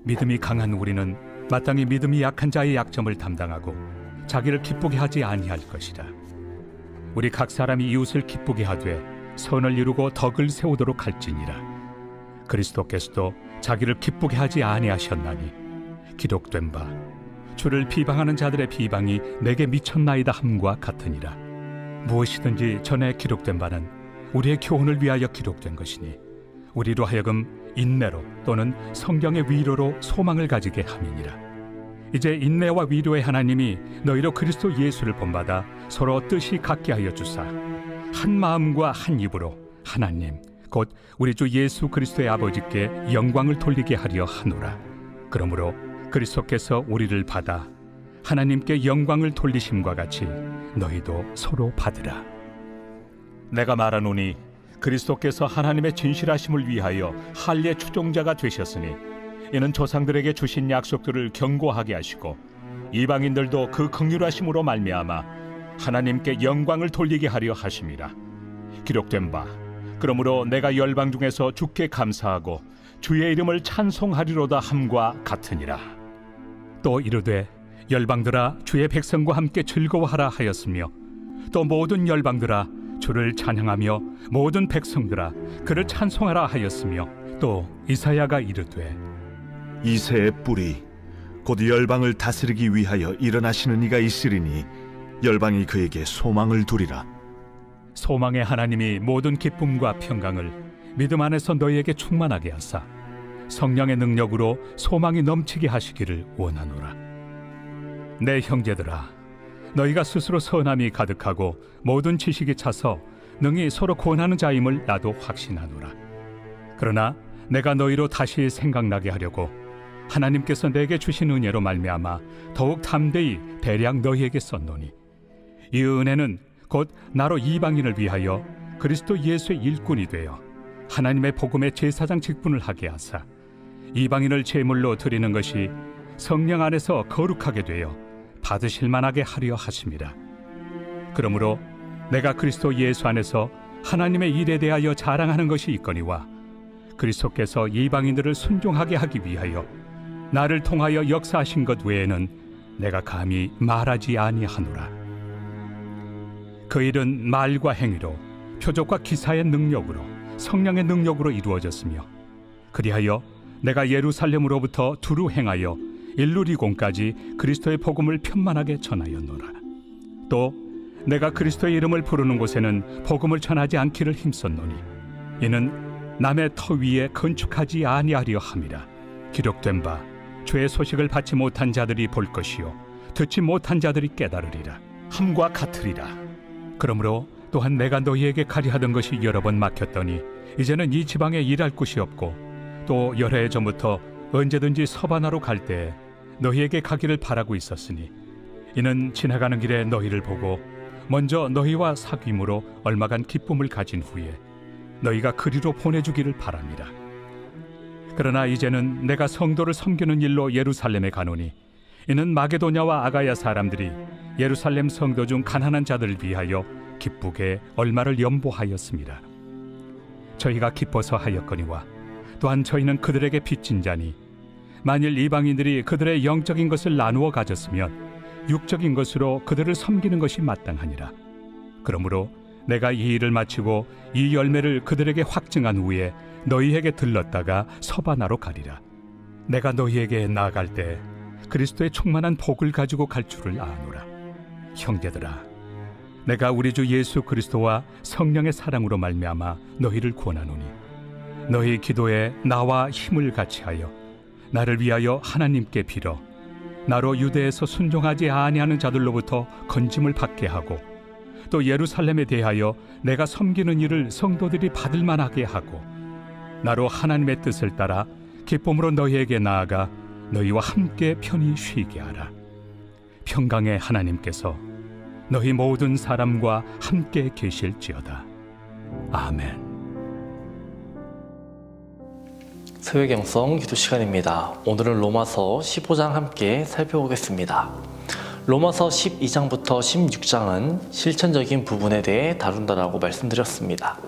믿음이 강한 우리는 마땅히 믿음이 약한 자의 약점을 담당하고 자기를 기쁘게 하지 아니할 것이라. 우리 각 사람이 이웃을 기쁘게 하되 선을 이루고 덕을 세우도록 할지니라. 그리스도께서도 자기를 기쁘게 하지 아니하셨나니 기록된 바 주를 비방하는 자들의 비방이 내게 미쳤나이다 함과 같으니라. 무엇이든지 전에 기록된 바는 우리의 교훈을 위하여 기록된 것이니 우리로 하여금 인내로 또는 성경의 위로로 소망을 가지게 함이니라. 이제 인내와 위로의 하나님이 너희로 그리스도 예수를 본받아 서로 뜻이 같게 하여 주사 한 마음과 한 입으로 하나님 곧 우리 주 예수 그리스도의 아버지께 영광을 돌리게 하려 하노라. 그러므로 그리스도께서 우리를 받아 하나님께 영광을 돌리심과 같이 너희도 서로 받으라. 내가 말하노니 그리스도께서 하나님의 진실하심을 위하여 할례 추종자가 되셨으니 이는 조상들에게 주신 약속들을 견고하게 하시고 이방인들도 그 긍휼하심으로 말미암아 하나님께 영광을 돌리게 하려 하심이라. 기록된 바 그러므로 내가 열방 중에서 주께 감사하고 주의 이름을 찬송하리로다 함과 같으니라. 또 이르되 열방들아 주의 백성과 함께 즐거워하라 하였으며 또 모든 열방들아 주를 찬양하며 모든 백성들아 그를 찬송하라 하였으며 또 이사야가 이르되 이새의 뿌리 곧 열방을 다스리기 위하여 일어나시는 이가 있으리니 열방이 그에게 소망을 두리라. 소망의 하나님이 모든 기쁨과 평강을 믿음 안에서 너희에게 충만하게 하사 성령의 능력으로 소망이 넘치게 하시기를 원하노라. 내 형제들아 너희가 스스로 선함이 가득하고 모든 지식이 차서 능히 서로 권하는 자임을 나도 확신하노라. 그러나 내가 너희로 다시 생각나게 하려고 하나님께서 내게 주신 은혜로 말미암아 더욱 담대히 대량 너희에게 썼노니 이 은혜는 곧 나로 이방인을 위하여 그리스도 예수의 일꾼이 되어 하나님의 복음의 제사장 직분을 하게 하사 이방인을 제물로 드리는 것이 성령 안에서 거룩하게 되어 받으실 만하게 하려 하심이라. 그러므로 내가 그리스도 예수 안에서 하나님의 일에 대하여 자랑하는 것이 있거니와 그리스도께서 이방인들을 순종하게 하기 위하여 나를 통하여 역사하신 것 외에는 내가 감히 말하지 아니하노라. 그 일은 말과 행위로 표적과 기사의 능력으로 성령의 능력으로 이루어졌으며 그리하여 내가 예루살렘으로부터 두루 행하여 일루리공까지 그리스도의 복음을 편만하게 전하였노라. 또 내가 그리스도의 이름을 부르는 곳에는 복음을 전하지 않기를 힘썼노니 이는 남의 터 위에 건축하지 아니하려 함이라. 기록된 바 주의 소식을 받지 못한 자들이 볼 것이요 듣지 못한 자들이 깨달으리라 함과 같으리라. 그러므로 또한 내가 너희에게 가리 하던 것이 여러 번 막혔더니 이제는 이 지방에 일할 곳이 없고 또 여러 해 전부터 언제든지 서바나로 갈 때에 너희에게 가기를 바라고 있었으니 이는 지나가는 길에 너희를 보고 먼저 너희와 사귐으로 얼마간 기쁨을 가진 후에 너희가 그리로 보내주기를 바랍니다. 그러나 이제는 내가 성도를 섬기는 일로 예루살렘에 가노니 이는 마게도냐와 아가야 사람들이 예루살렘 성도 중 가난한 자들을 위하여 기쁘게 얼마를 연보하였습니다. 저희가 기뻐서 하였거니와 또한 저희는 그들에게 빚진 자니 만일 이방인들이 그들의 영적인 것을 나누어 가졌으면 육적인 것으로 그들을 섬기는 것이 마땅하니라. 그러므로 내가 이 일을 마치고 이 열매를 그들에게 확증한 후에 너희에게 들렀다가 서바나로 가리라. 내가 너희에게 나아갈 때 그리스도의 충만한 복을 가지고 갈 줄을 아노라. 형제들아 내가 우리 주 예수 그리스도와 성령의 사랑으로 말미암아 너희를 권하노니 너희 기도에 나와 힘을 같이하여 나를 위하여 하나님께 빌어 나로 유대에서 순종하지 아니하는 자들로부터 건짐을 받게 하고 또 예루살렘에 대하여 내가 섬기는 일을 성도들이 받을 만하게 하고 나로 하나님의 뜻을 따라 기쁨으로 너희에게 나아가 너희와 함께 편히 쉬게 하라. 평강의 하나님께서 너희 모든 사람과 함께 계실지어다. 아멘. 새벽영성 기도 시간입니다. 오늘은 로마서 15장 함께 살펴보겠습니다. 로마서 12장부터 16장은 실천적인 부분에 대해 다룬다라고 말씀드렸습니다.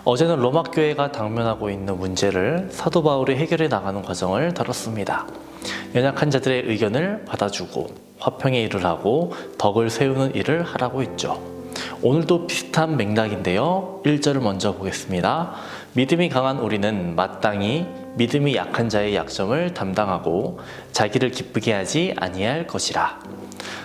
어제는 로마 교회가 당면하고 있는 문제를 사도 바울이 해결해 나가는 과정을 다뤘습니다. 연약한 자들의 의견을 받아주고 화평의 일을 하고 덕을 세우는 일을 하라고 했죠. 오늘도 비슷한 맥락인데요. 1절을 먼저 보겠습니다. 믿음이 강한 우리는 마땅히 믿음이 약한 자의 약점을 담당하고 자기를 기쁘게 하지 아니할 것이라.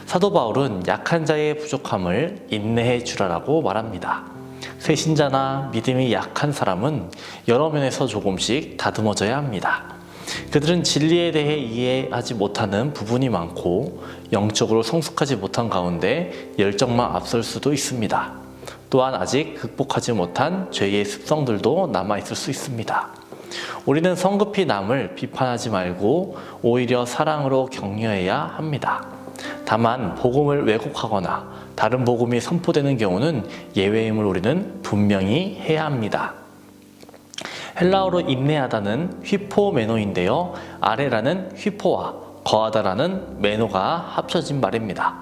사도 바울은 약한 자의 부족함을 인내해 주라라고 말합니다. 새신자나 믿음이 약한 사람은 여러 면에서 조금씩 다듬어져야 합니다. 그들은 진리에 대해 이해하지 못하는 부분이 많고 영적으로 성숙하지 못한 가운데 열정만 앞설 수도 있습니다. 또한 아직 극복하지 못한 죄의 습성들도 남아있을 수 있습니다. 우리는 성급히 남을 비판하지 말고 오히려 사랑으로 격려해야 합니다. 다만 복음을 왜곡하거나 다른 복음이 선포되는 경우는 예외임을 우리는 분명히 해야 합니다. 헬라어로 인내하다는 휘포메노인데요. 아래라는 휘포와 거하다라는 메노가 합쳐진 말입니다.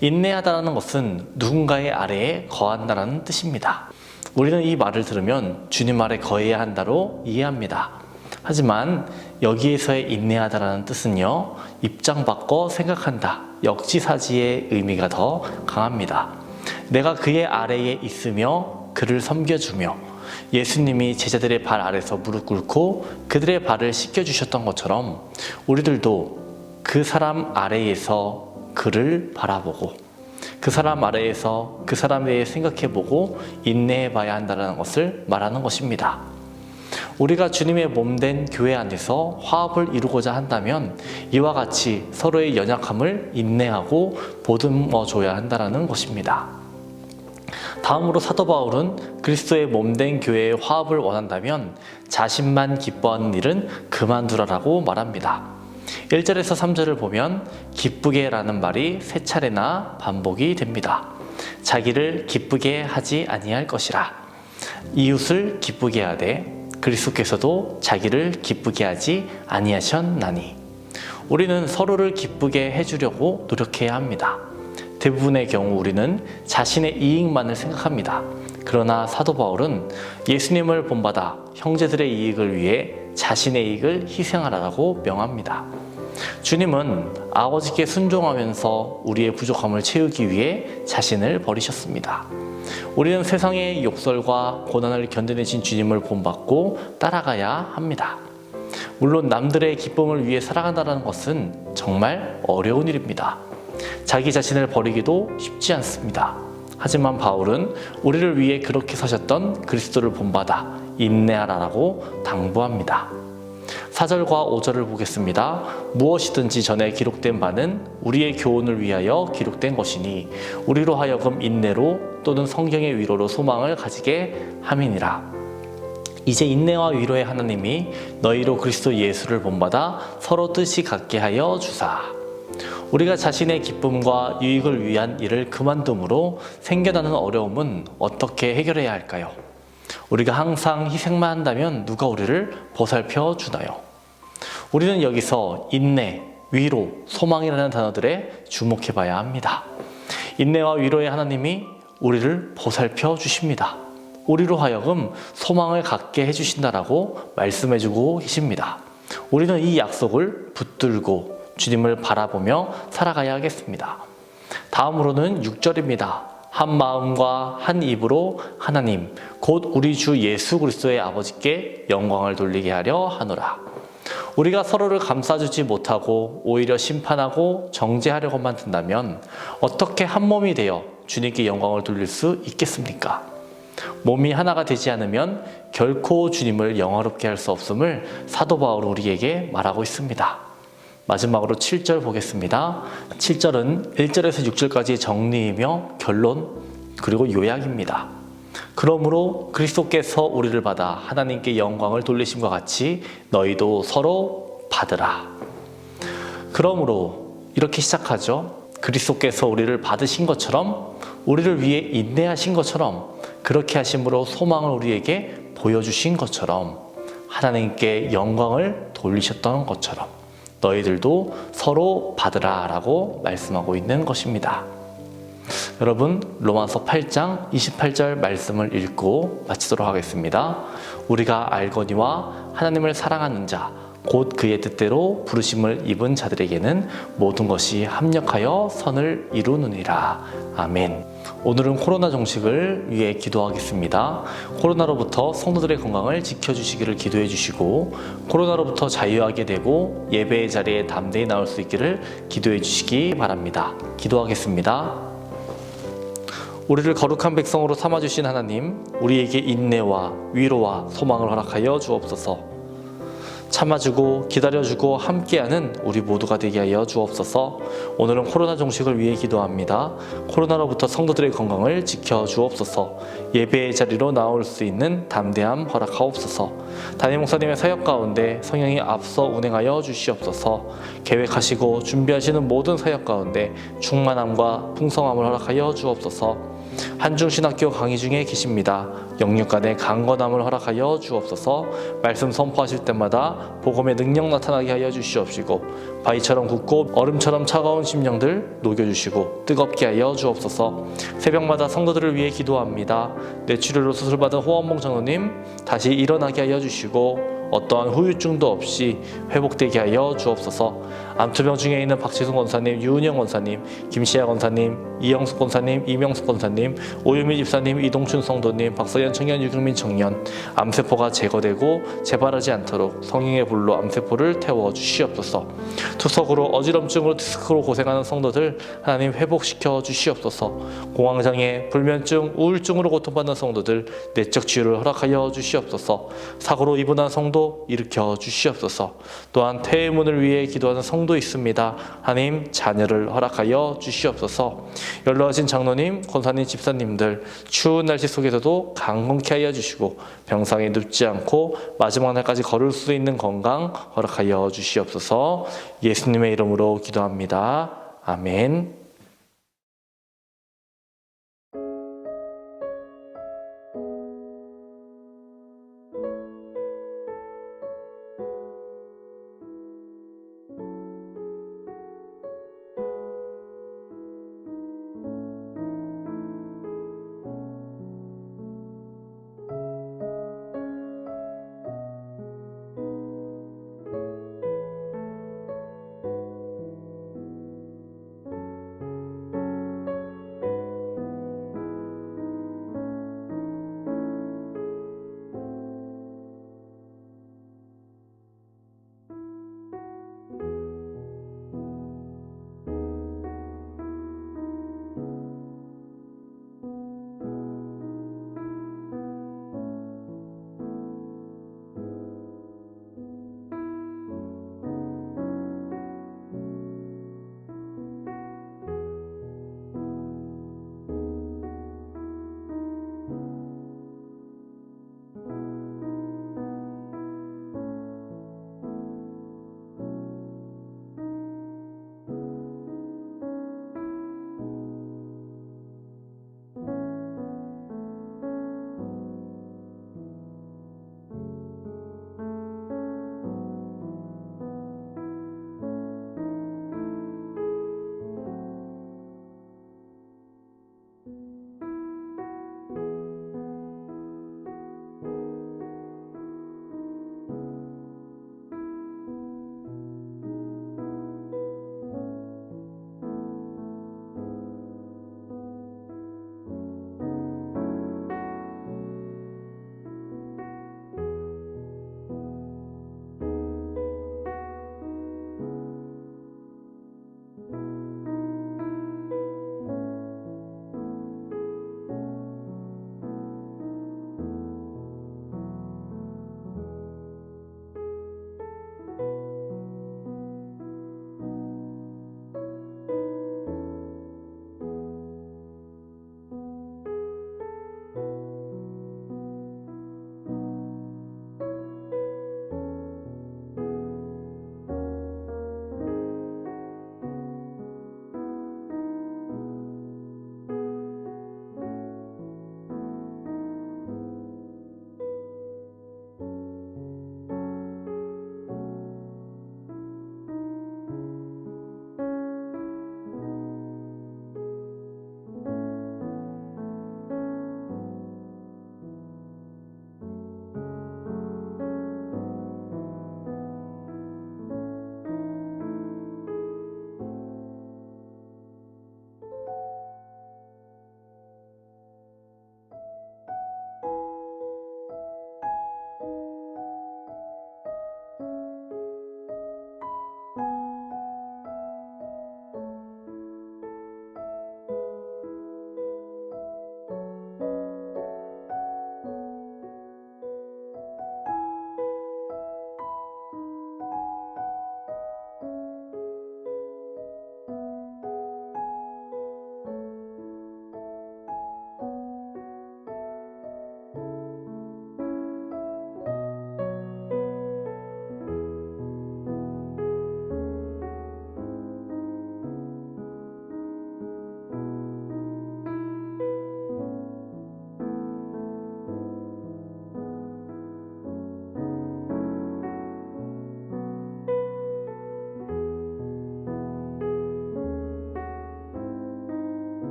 인내하다라는 것은 누군가의 아래에 거한다라는 뜻입니다. 우리는 이 말을 들으면 주님 아래 거해야 한다로 이해합니다. 하지만 여기에서의 인내하다라는 뜻은요, 입장 바꿔 생각한다, 역지사지의 의미가 더 강합니다. 내가 그의 아래에 있으며 그를 섬겨주며 예수님이 제자들의 발 아래서 무릎 꿇고 그들의 발을 씻겨주셨던 것처럼 우리들도 그 사람 아래에서 그를 바라보고 그 사람 아래에서 그 사람에 대해 생각해보고 인내해 봐야 한다는 것을 말하는 것입니다. 우리가 주님의 몸된 교회 안에서 화합을 이루고자 한다면 이와 같이 서로의 연약함을 인내하고 보듬어줘야 한다는 것입니다. 다음으로 사도 바울은 그리스도의 몸된 교회의 화합을 원한다면 자신만 기뻐하는 일은 그만두라라고 말합니다. 1절에서 3절을 보면 기쁘게 라는 말이 3차례나 반복이 됩니다. 자기를 기쁘게 하지 아니할 것이라. 이웃을 기쁘게 하되 그리스도께서도 자기를 기쁘게 하지 아니하셨나니. 우리는 서로를 기쁘게 해주려고 노력해야 합니다. 대부분의 경우 우리는 자신의 이익만을 생각합니다. 그러나 사도 바울은 예수님을 본받아 형제들의 이익을 위해 자신의 이익을 희생하라고 명합니다. 주님은 아버지께 순종하면서 우리의 부족함을 채우기 위해 자신을 버리셨습니다. 우리는 세상의 욕설과 고난을 견뎌내신 주님을 본받고 따라가야 합니다. 물론 남들의 기쁨을 위해 살아간다는 것은 정말 어려운 일입니다. 자기 자신을 버리기도 쉽지 않습니다. 하지만 바울은 우리를 위해 그렇게 사셨던 그리스도를 본받아 인내하라고 당부합니다. 4절과 5절을 보겠습니다. 무엇이든지 전에 기록된 바는 우리의 교훈을 위하여 기록된 것이니 우리로 하여금 인내로 또는 성경의 위로로 소망을 가지게 함이니라. 이제 인내와 위로의 하나님이 너희로 그리스도 예수를 본받아 서로 뜻이 같게 하여 주사. 우리가 자신의 기쁨과 유익을 위한 일을 그만둠으로 생겨나는 어려움은 어떻게 해결해야 할까요? 우리가 항상 희생만 한다면 누가 우리를 보살펴 주나요? 우리는 여기서 인내, 위로, 소망이라는 단어들에 주목해 봐야 합니다. 인내와 위로의 하나님이 우리를 보살펴 주십니다. 우리로 하여금 소망을 갖게 해주신다라고 말씀해 주고 계십니다. 우리는 이 약속을 붙들고 주님을 바라보며 살아가야 하겠습니다. 다음으로는 6절입니다. 한 마음과 한 입으로 하나님 곧 우리 주 예수 그리스도의 아버지께 영광을 돌리게 하려 하노라. 우리가 서로를 감싸주지 못하고 오히려 심판하고 정죄하려고만 든다면 어떻게 한 몸이 되어 주님께 영광을 돌릴 수 있겠습니까? 몸이 하나가 되지 않으면 결코 주님을 영화롭게 할 수 없음을 사도 바울은 우리에게 말하고 있습니다. 마지막으로 7절 보겠습니다. 7절은 1절에서 6절까지의 정리이며 결론 그리고 요약입니다. 그러므로 그리스도께서 우리를 받아 하나님께 영광을 돌리심과 같이 너희도 서로 받으라. 그러므로 이렇게 시작하죠. 그리스도께서 우리를 받으신 것처럼 우리를 위해 인내하신 것처럼 그렇게 하심으로 소망을 우리에게 보여주신 것처럼 하나님께 영광을 돌리셨던 것처럼 너희들도 서로 받으라 라고 말씀하고 있는 것입니다. 여러분, 로마서 8장 28절 말씀을 읽고 마치도록 하겠습니다. 우리가 알거니와 하나님을 사랑하는 자 곧 그의 뜻대로 부르심을 입은 자들에게는 모든 것이 합력하여 선을 이루느니라. 아멘. 오늘은 코로나 종식을 위해 기도하겠습니다. 코로나로부터 성도들의 건강을 지켜주시기를 기도해 주시고, 코로나로부터 자유하게 되고 예배의 자리에 담대히 나올 수 있기를 기도해 주시기 바랍니다. 기도하겠습니다. 우리를 거룩한 백성으로 삼아주신 하나님, 우리에게 인내와 위로와 소망을 허락하여 주옵소서. 참아주고 기다려주고 함께하는 우리 모두가 되게 하여 주옵소서. 오늘은 코로나 종식을 위해 기도합니다. 코로나로부터 성도들의 건강을 지켜주옵소서. 예배의 자리로 나올 수 있는 담대함 허락하옵소서. 담임 목사님의 사역 가운데 성령이 앞서 운행하여 주시옵소서. 계획하시고 준비하시는 모든 사역 가운데 충만함과 풍성함을 허락하여 주옵소서. 한중신학교 강의 중에 계십니다. 영육간의 강건함을 허락하여 주옵소서. 말씀 선포하실 때마다 복음의 능력 나타나게 하여 주시옵시고, 바위처럼 굳고 얼음처럼 차가운 심령들 녹여주시고 뜨겁게 하여 주옵소서. 새벽마다 성도들을 위해 기도합니다. 뇌출혈로 수술받은 호원봉 장로님 다시 일어나게 하여 주시고, 어떠한 후유증도 없이 회복되게 하여 주옵소서. 암투병 중에 있는 박지순 권사님, 유은영 권사님, 김시아 권사님, 이영숙 권사님, 이명숙 권사님, 오유미 집사님, 이동춘 성도님, 박서연 청년, 유경민 청년, 암세포가 제거되고 재발하지 않도록 성령의 불로 암세포를 태워 주시옵소서. 투석으로 어지럼증으로 디스크로 고생하는 성도들 하나님 회복시켜 주시옵소서. 공황장애, 불면증, 우울증으로 고통받는 성도들 내적 치유를 허락하여 주시옵소서. 사고로 입원한 성도 일으켜 주시옵소서. 또한 퇴임문을 위해 기도하는 성도 있습니다. 하나님 자녀를 허락하여 주시옵소서. 연로하신 장로님, 권사님, 집사님들 추운 날씨 속에서도 강건케 하여 주시고 병상에 눕지 않고 마지막 날까지 걸을 수 있는 건강 허락하여 주시옵소서. 예수님의 이름으로 기도합니다. 아멘.